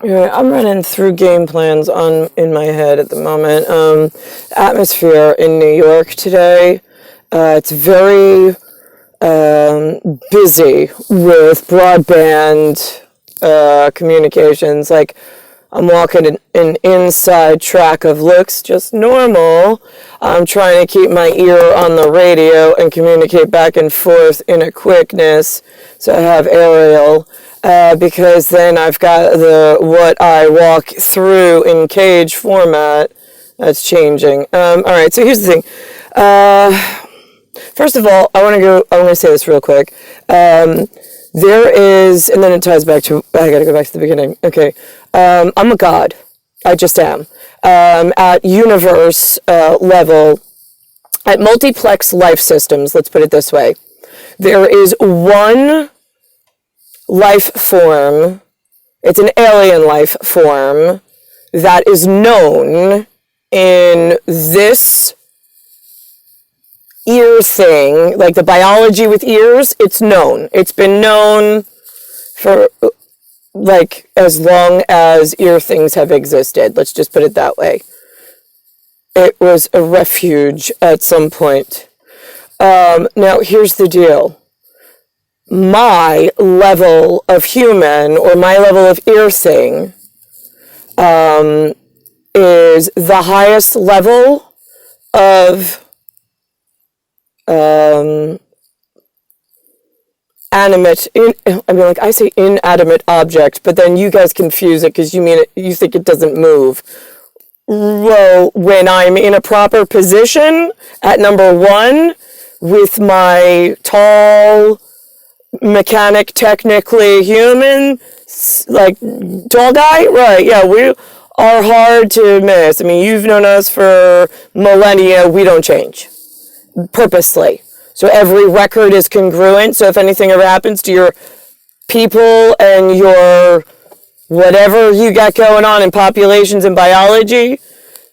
Yeah, I'm running through game plans in my head at the moment. Atmosphere in New York today. It's very busy with broadband communications. Like, I'm walking an inside track of looks just normal. I'm trying to keep my ear on the radio and communicate back and forth in a quickness. So I have aerial. Because then I've got what I walk through in cage format. That's changing. All right, so here's the thing. First of all, I want to say this real quick. There is, and then it ties back to, I got to go back to the beginning. Okay. I'm a god. I just am. At universe level, at multiplex life systems, let's put it this way, there is one life form, it's an alien life form, that is known in this ear thing, like the biology with ears, it's known. It's been known for like as long as ear things have existed. Let's just put it that way. It was a refuge at some point. Now here's the deal. My level of human, or my level of ear thing, is the highest level of animate, I say inanimate object, but then you guys confuse it because you think it doesn't move. Well, when I'm in a proper position at number one with my tall, mechanic, technically human, like tall guy, right? Yeah, we are hard to miss. I mean, you've known us for millennia. We don't change purposely. So every record is congruent. So if anything ever happens to your people and your whatever you got going on in populations and biology,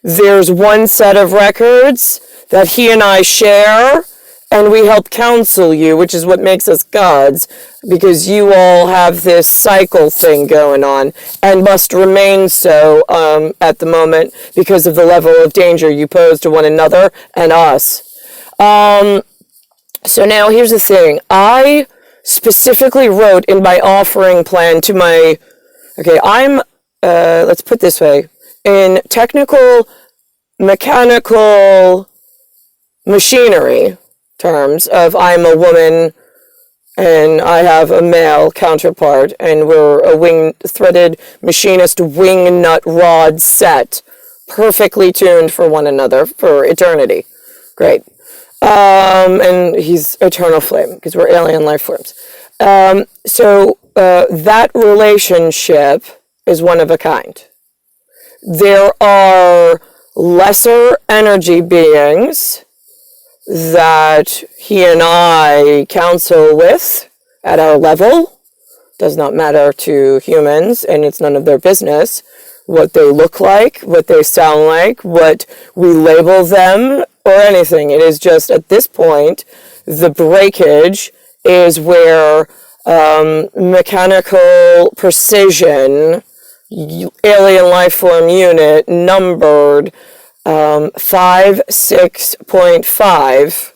there's one set of records that he and I share. And we help counsel you, which is what makes us gods, because you all have this cycle thing going on and must remain so at the moment because of the level of danger you pose to one another and us. So now here's the thing. I specifically wrote in my offering plan to my, let's put it this way, in technical, mechanical machinery terms of I'm a woman and I have a male counterpart and we're a wing-threaded machinist wing nut rod set, perfectly tuned for one another for eternity. Great. And he's eternal flame because we're alien life forms. So that relationship is one of a kind. There are lesser energy beings that he and I counsel with at our level. Does not matter to humans, and it's none of their business what they look like, what they sound like, what we label them, or anything. It is just at this point, the breakage is where mechanical precision, alien life form unit numbered 56.5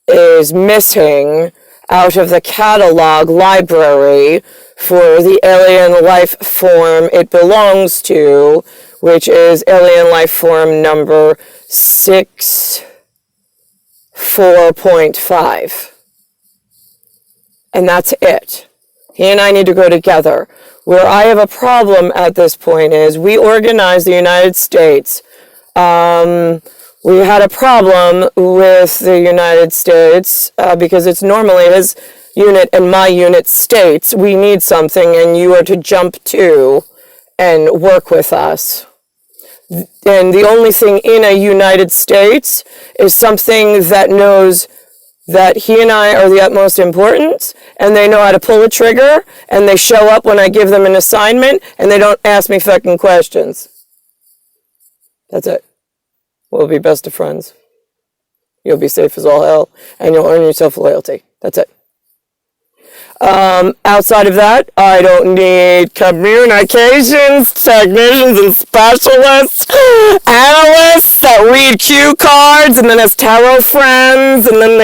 is missing out of the catalog library for the alien life form it belongs to, which is alien life form number 64.5. And that's it. He and I need to go together. Where I have a problem at this point is we organized the United States. We had a problem with the United States because it's normally his unit and my unit states we need something and you are to jump to and work with us. And the only thing in a United States is something that knows that he and I are the utmost importance, and they know how to pull a trigger, and they show up when I give them an assignment, and they don't ask me fucking questions. That's it. We'll be best of friends. You'll be safe as all hell, and you'll earn yourself loyalty. That's it. Outside of that, I don't need communications technicians and specialists, analysts that read cue cards and then as tarot friends, and then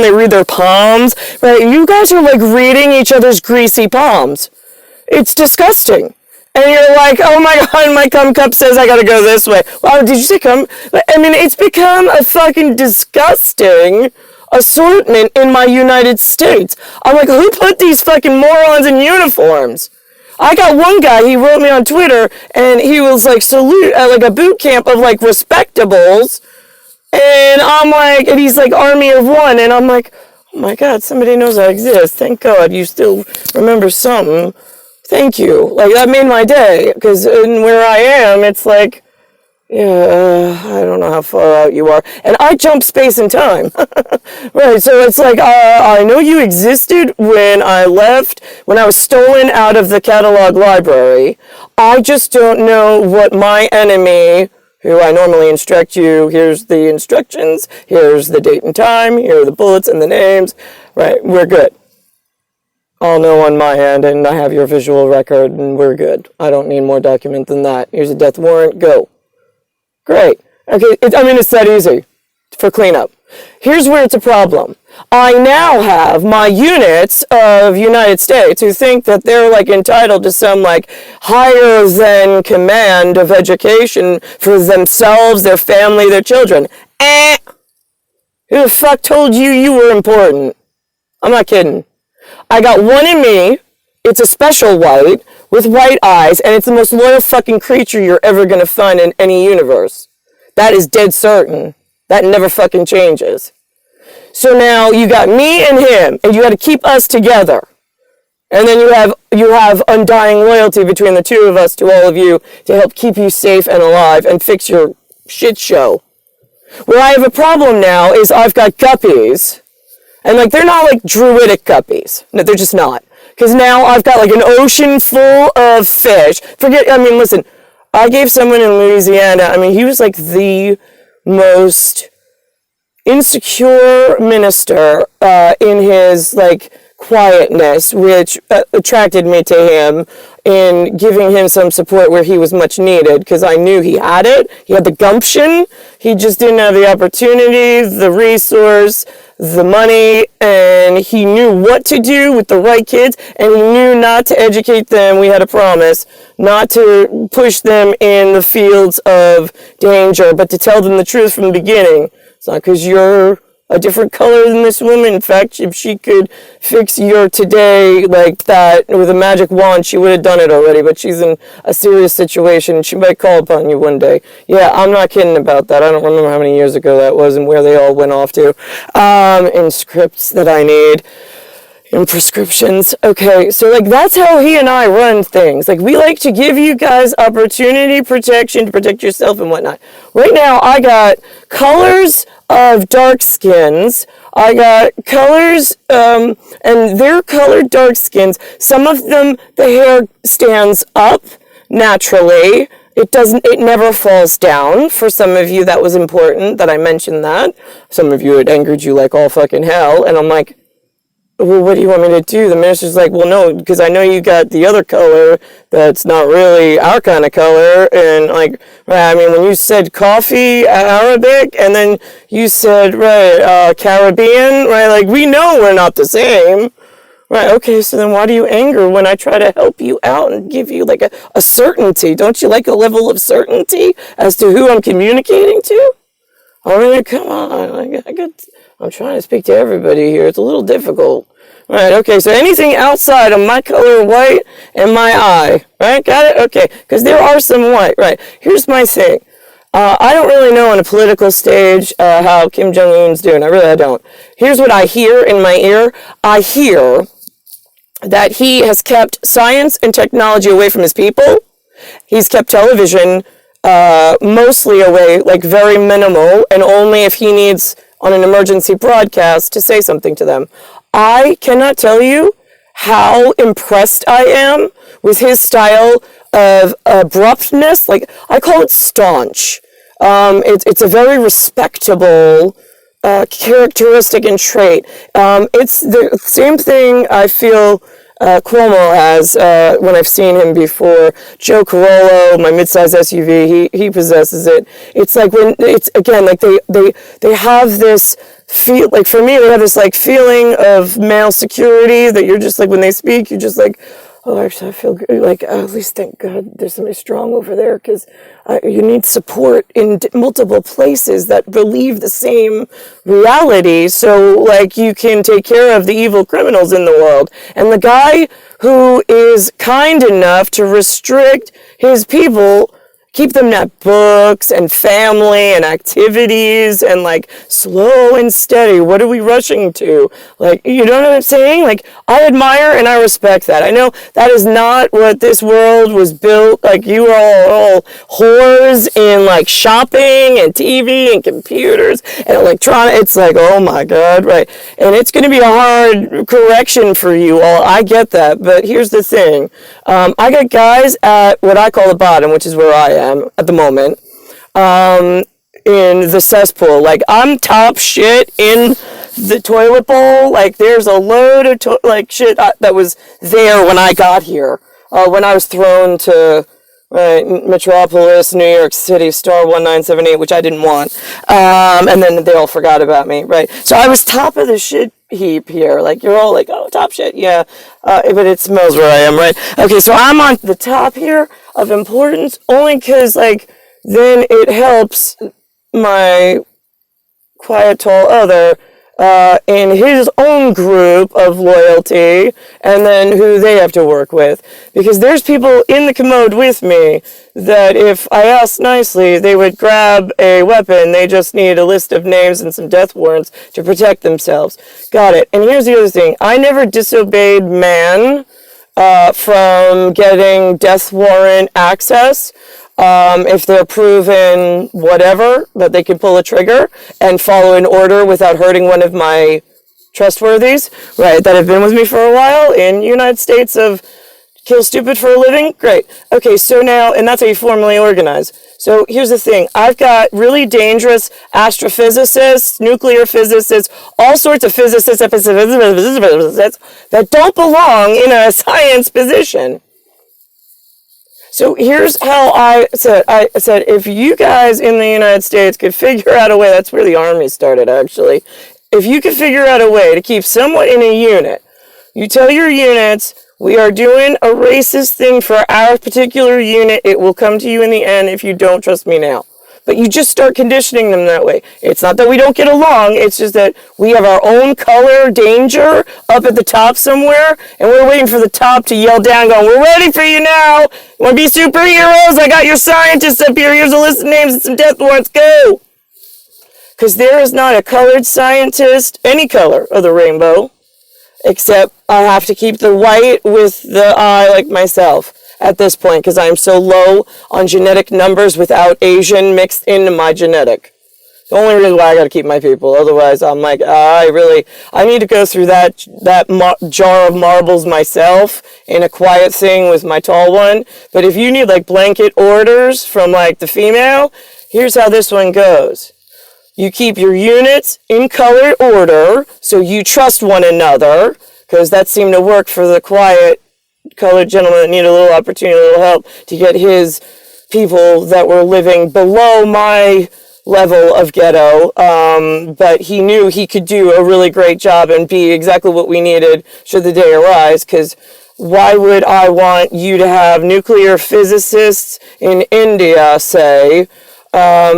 they read their palms. Right? You guys are like reading each other's greasy palms. It's disgusting. And you're like, oh my god, my cum cup says I gotta go this way. Wow, did you say cum? I mean, it's become a fucking disgusting assortment in my United States. I'm like, who put these fucking morons in uniforms? I got one guy, he wrote me on Twitter, and he was like, salute at like a boot camp of like respectables. And I'm like, and he's like, army of one. And I'm like, oh my god, somebody knows I exist. Thank God you still remember something. Thank you. Like, that made my day. Because where I am, it's like, yeah, I don't know how far out you are. And I jump space and time. Right, so it's like, I know you existed when I left, when I was stolen out of the catalog library. I just don't know what my enemy, who I normally instruct you, here's the instructions, here's the date and time, here are the bullets and the names. Right, we're good. I'll know on my end, and I have your visual record, and we're good. I don't need more document than that. Here's a death warrant, go. Great. Okay, it's that easy for cleanup. Here's where it's a problem. I now have my units of United States who think that they're like entitled to some like higher than command of education for themselves, their family, their children. Who the fuck told you you were important? I'm not kidding. I got one in me. It's a special white with white eyes, and it's the most loyal fucking creature you're ever going to find in any universe. That is dead certain. That never fucking changes. So now you got me and him, and you got to keep us together. And then you have undying loyalty between the two of us to all of you to help keep you safe and alive and fix your shit show. Where I have a problem now is I've got guppies. And like, they're not like druidic guppies. No, they're just not. Because now I've got like an ocean full of fish. Listen, I gave someone in Louisiana, he was like the most insecure minister in his like quietness, which attracted me to him in giving him some support where he was much needed, because I knew he had it. He had the gumption. He just didn't have the opportunity, the resource, the money, and he knew what to do with the right kids, and he knew not to educate them. We had a promise not to push them in the fields of danger, but to tell them the truth from the beginning. It's not because you're a different color than this woman. In fact, if she could fix your today like that with a magic wand, she would have done it already, but she's in a serious situation. She might call upon you one day. Yeah, I'm not kidding about that. I don't remember how many years ago that was and where they all went off to. In scripts that I need. In prescriptions. Okay, so like that's how he and I run things. Like, we like to give you guys opportunity, protection to protect yourself and whatnot. Right now, I got colors of dark skins. I got colors, and they're colored dark skins. Some of them, the hair stands up naturally. It never falls down. For some of you, that was important that I mentioned that. Some of you, it angered you like all fucking hell. And I'm like, well, what do you want me to do? The minister's like, well, no, because I know you got the other color that's not really our kind of color. And like, when you said coffee, Arabic, and then you said, Caribbean, right? Like, we know we're not the same. Right, okay, so then why do you anger when I try to help you out and give you like a certainty? Don't you like a level of certainty as to who I'm communicating to? Come on, I'm trying to speak to everybody here. It's a little difficult. Right, okay, so anything outside of my color of white and my eye, right? Got it? Okay, because there are some white, right? Here's my thing. I don't really know on a political stage how Kim Jong-un's doing. I don't. Here's what I hear in my ear. I hear that he has kept science and technology away from his people. He's kept television mostly away, like very minimal, and only if he needs on an emergency broadcast to say something to them. I cannot tell you how impressed I am with his style of abruptness. Like, I call it staunch. It's a very respectable characteristic and trait. It's the same thing I feel Cuomo has when I've seen him before. Joe Carollo, my midsize SUV, he possesses it. It's like when it's again like they have this feel, like for me they have this like feeling of male security that you're just like when they speak you're just like, oh, actually, I feel good. Like, at least thank God there's somebody strong over there, because you need support in multiple places that believe the same reality, so, like, you can take care of the evil criminals in the world. And the guy who is kind enough to restrict his people, keep them at books and family and activities and like slow and steady. What are we rushing to? Like, you know what I'm saying? Like, I admire and I respect that. I know that is not what this world was built. Like, you are all whores in like shopping and TV and computers and electronics. It's like, oh my God, right? And it's going to be a hard correction for you all. I get that. But here's the thing. I got guys at what I call the bottom, which is where I am at the moment, in the cesspool. Like, I'm top shit in the toilet bowl. Like, there's a load of shit that was there when I got here, when I was thrown to Metropolis, New York City, Star 1978, which I didn't want, and then they all forgot about me, right? So I was top of the shit heap here. Like, you're all like, oh, top shit, yeah, but it smells where I am, right? Okay, so I'm on the top here of importance only because, like, then it helps my quiet tall other in his own group of loyalty, and then who they have to work with, because there's people in the commode with me that if I asked nicely they would grab a weapon. They just need a list of names and some death warrants to protect themselves. Got it. And here's the other thing. I never disobeyed man from getting death warrant access. If they're proven whatever, that they can pull a trigger and follow an order without hurting one of my trustworthies, right, that have been with me for a while in United States of kill stupid for a living, great. Okay, so now, and that's how you formally organize. So here's the thing. I've got really dangerous astrophysicists, nuclear physicists, all sorts of physicists that don't belong in a science position. So here's how I said, if you guys in the United States could figure out a way, that's where the Army started actually, if you could figure out a way to keep somewhat in a unit, you tell your units, we are doing a racist thing for our particular unit, it will come to you in the end if you don't trust me now. But you just start conditioning them that way. It's not that we don't get along, it's just that we have our own color danger up at the top somewhere, and we're waiting for the top to yell down going, we're ready for you now! You want to be superheroes? I got your scientists up here, here's a list of names and some death warrants, go! Because there is not a colored scientist, any color of the rainbow, except I have to keep the white with the eye like myself at this point, because I'm so low on genetic numbers without Asian mixed into my genetic. The only reason why I got to keep my people. Otherwise, I'm like, I need to go through that jar of marbles myself in a quiet thing with my tall one. But if you need like blanket orders from like the female, here's how this one goes. You keep your units in color order, so you trust one another, because that seemed to work for the quiet colored gentleman that needed a little opportunity, a little help to get his people that were living below my level of ghetto, but he knew he could do a really great job and be exactly what we needed should the day arise, because why would I want you to have nuclear physicists in India, say,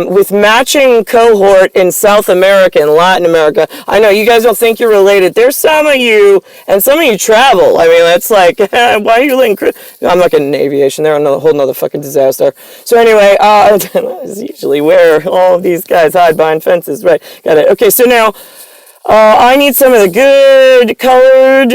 with matching cohort in South America and Latin America? I know you guys don't think you're related. There's some of you, and some of you travel. I mean, that's like, why are you letting... I'm not getting aviation. They're a whole nother fucking disaster. So anyway, that's usually where all of these guys hide behind fences. Right, got it. Okay, so now... I need some of the good colored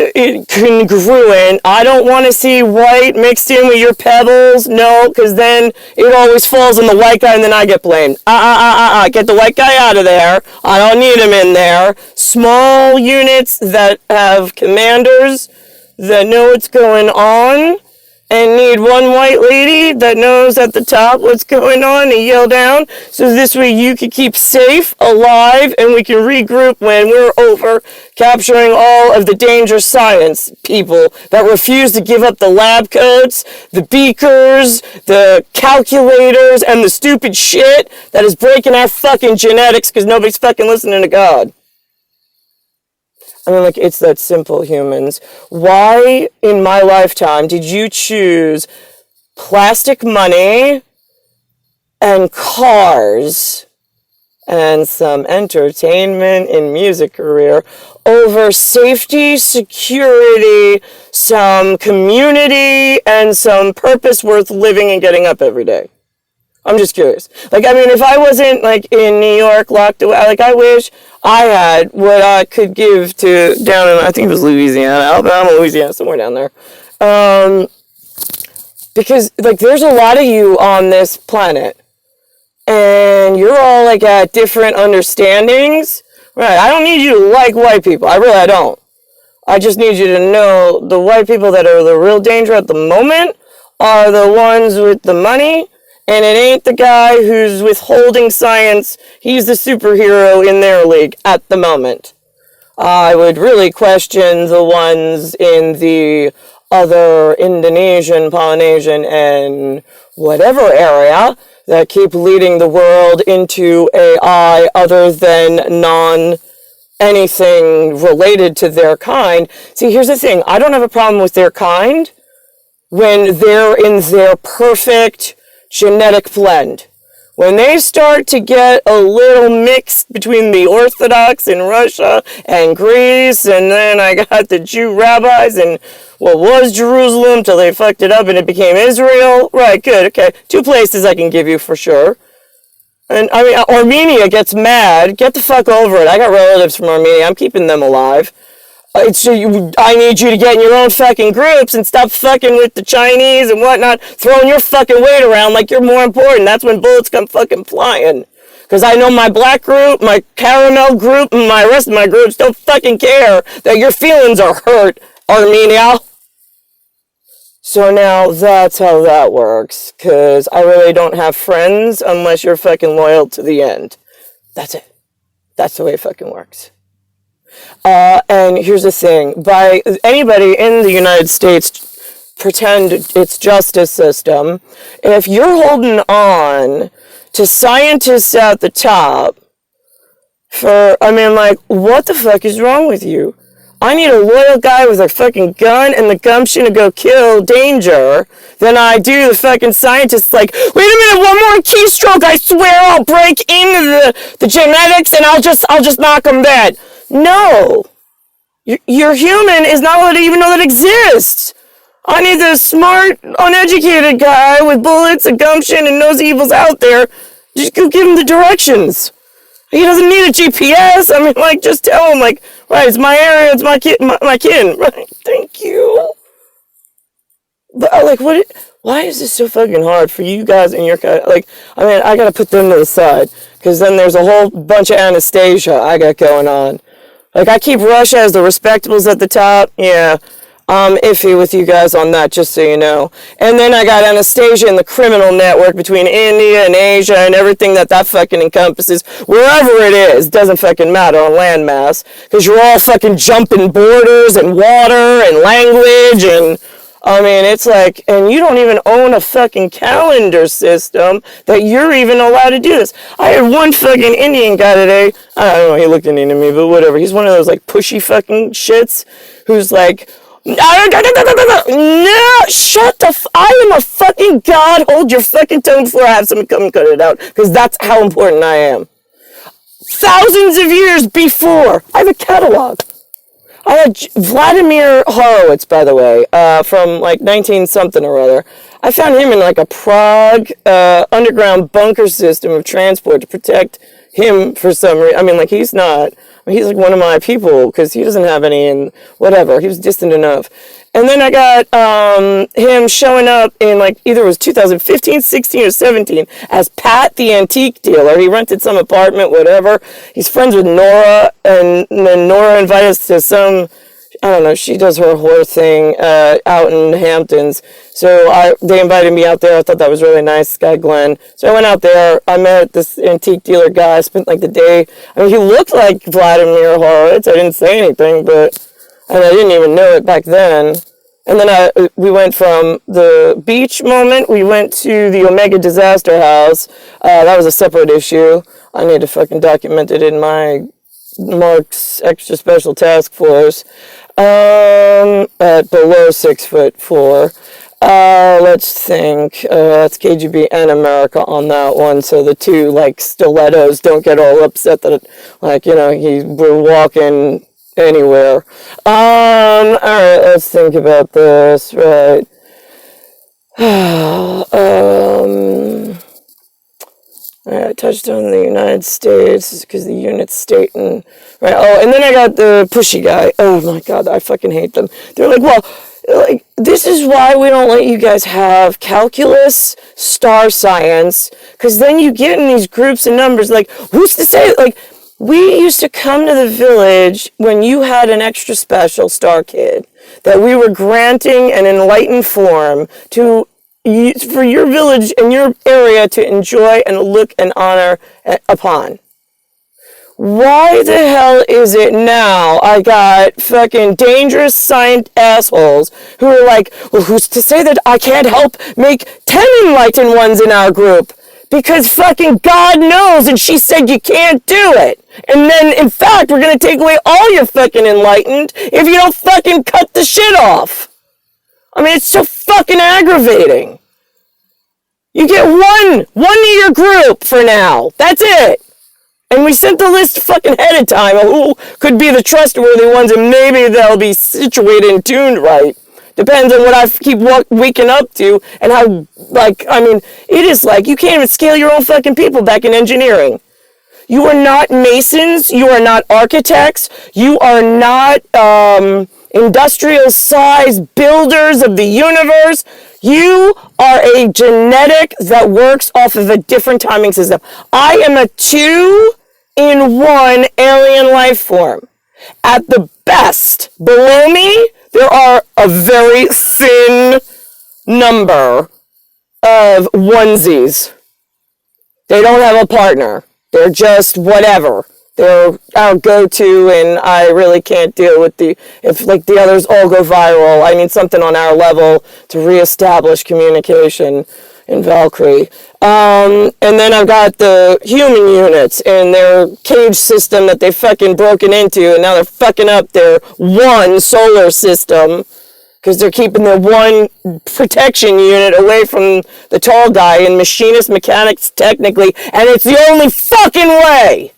congruent. I don't want to see white mixed in with your pebbles. No, because then it always falls on the white guy and then I get blamed. Get the white guy out of there. I don't need him in there. Small units that have commanders that know what's going on. and need one white lady that knows at the top what's going on and yell down, so this way you can keep safe, alive, and we can regroup when we're over capturing all of the dangerous science people that refuse to give up the lab coats, the beakers, the calculators, and the stupid shit that is breaking our fucking genetics because nobody's fucking listening to God. I mean, like, it's that simple, humans. Why, in my lifetime, did you choose plastic money and cars and some entertainment and music career over safety, security, some community, and some purpose worth living and getting up every day? I'm just curious. Like, I mean, if I wasn't, like, in New York locked away, like, I wish I had what I could give to down in, I think it was Louisiana, Alabama, Louisiana, somewhere down there. Because, like, there's a lot of you on this planet. And you're all, like, at different understandings. Right, I don't need you to like white people. I really don't. I just need you to know the white people that are the real danger at the moment are the ones with the money. And it ain't the guy who's withholding science. He's the superhero in their league at the moment. I would really question the ones in the other Indonesian, Polynesian, and whatever area that keep leading the world into AI other than anything related to their kind. See, here's the thing. I don't have a problem with their kind when they're in their perfect genetic blend. When they start to get a little mixed between the Orthodox in Russia and Greece, and then I got the Jew rabbis in what was Jerusalem till they fucked it up and it became Israel. Right, good, okay. 2 places I can give you for sure. And I mean, Armenia gets mad. Get the fuck over it. I got relatives from Armenia. I'm keeping them alive. I need you to get in your own fucking groups and stop fucking with the Chinese and whatnot, throwing your fucking weight around like you're more important. That's when bullets come fucking flying. Because I know my black group, my caramel group, and my rest of my groups don't fucking care that your feelings are hurt, Armenia. So now that's how that works. Because I really don't have friends unless you're fucking loyal to the end. That's it. That's the way it fucking works. And here's the thing, by anybody in the United States pretend its justice system, if you're holding on to scientists at the top I mean, like, what the fuck is wrong with you? I need a loyal guy with a fucking gun and the gumption to go kill danger than I do the fucking scientists like, wait a minute, one more keystroke, I swear I'll break into the genetics and I'll just knock them dead. No. Your human is not allowed to even know that exists. I need the smart, uneducated guy with bullets and gumption and knows evil's out there. Just go give him the directions. He doesn't need a GPS. I mean, like, just tell him, like, right, it's my area, it's my kin. Right, thank you. But, like, why is this so fucking hard for you guys and your kind? Like, I mean, I gotta put them to the side. Because then there's a whole bunch of Anastasia I got going on. Like, I keep Russia as the respectables at the top. Yeah, I'm iffy with you guys on that, just so you know. And then I got Anastasia in the criminal network between India and Asia and everything that fucking encompasses. Wherever it is, doesn't fucking matter on landmass. Because you're all fucking jumping borders and water and language and... I mean, it's like, and you don't even own a fucking calendar system that you're even allowed to do this. I had one fucking Indian guy today. I don't know, he looked Indian to me, but whatever. He's one of those, like, pushy fucking shits who's like, no, shut the I am a fucking god. Hold your fucking tongue before I have someone come and cut it out. Because that's how important I am. Thousands of years before. I have a catalog. I had Vladimir Horowitz, by the way, from like 19-something or other. I found him in like a Prague underground bunker system of transport to protect him for some reason. I mean, like, he's not, he's like one of my people because he doesn't have any and whatever. He was distant enough. And then I got him showing up in like either it was 2015, 16, or 17 as Pat the antique dealer. He rented some apartment, whatever. He's friends with Nora, and then Nora invited us to some I don't know, she does her whore thing out in the Hamptons. So they invited me out there. I thought that was really nice, this guy Glenn. So I went out there. I met this antique dealer guy. I spent like the day. I mean, he looked like Vladimir Horowitz. I didn't say anything, and I didn't even know it back then. And then we went from the beach moment, we went to the Omega Disaster House. That was a separate issue. I need to fucking document it in my Mark's Extra Special Task Force. At below 6'4". Let's think. That's KGB and America on that one, so the two like stilettos don't get all upset that we're walking anywhere. Alright, let's think about this, right. I touched on the United States because the unit state and right. Oh, and then I got the pushy guy. Oh my god, I fucking hate them. They're like, well, like this is why we don't let you guys have calculus, star science, because then you get in these groups and numbers. Like, who's to say? Like, we used to come to the village when you had an extra special star kid that we were granting an enlightened form to. For your village and your area to enjoy and look and honor upon. Why the hell is it now I got fucking dangerous science assholes who are like, well, who's to say that I can't help make 10 enlightened ones in our group? Because fucking God knows, and she said you can't do it. And then, in fact, we're gonna take away all your fucking enlightened if you don't fucking cut the shit off. I mean, it's so fucking aggravating. You get one to your group for now. That's it. And we sent the list fucking ahead of time of who could be the trustworthy ones, and maybe they'll be situated and tuned right. Depends on what I keep waking up to and how, like, I mean, it is like you can't even scale your own fucking people back in engineering. You are not masons. You are not architects. You are not industrial size builders of the universe. You are a genetic that works off of a different timing system. I am a 2-in-1 alien life form. At the best, below me, there are a very thin number of onesies. They don't have a partner. They're just whatever. They're our go-to, and I really can't deal with if like the others all go viral. I need something on our level to reestablish communication in Valkyrie. And then I've got the human units and their cage system that they've fucking broken into, and now they're fucking up their one solar system because they're keeping their one protection unit away from the tall guy and machinist mechanics technically, and it's the only fucking way.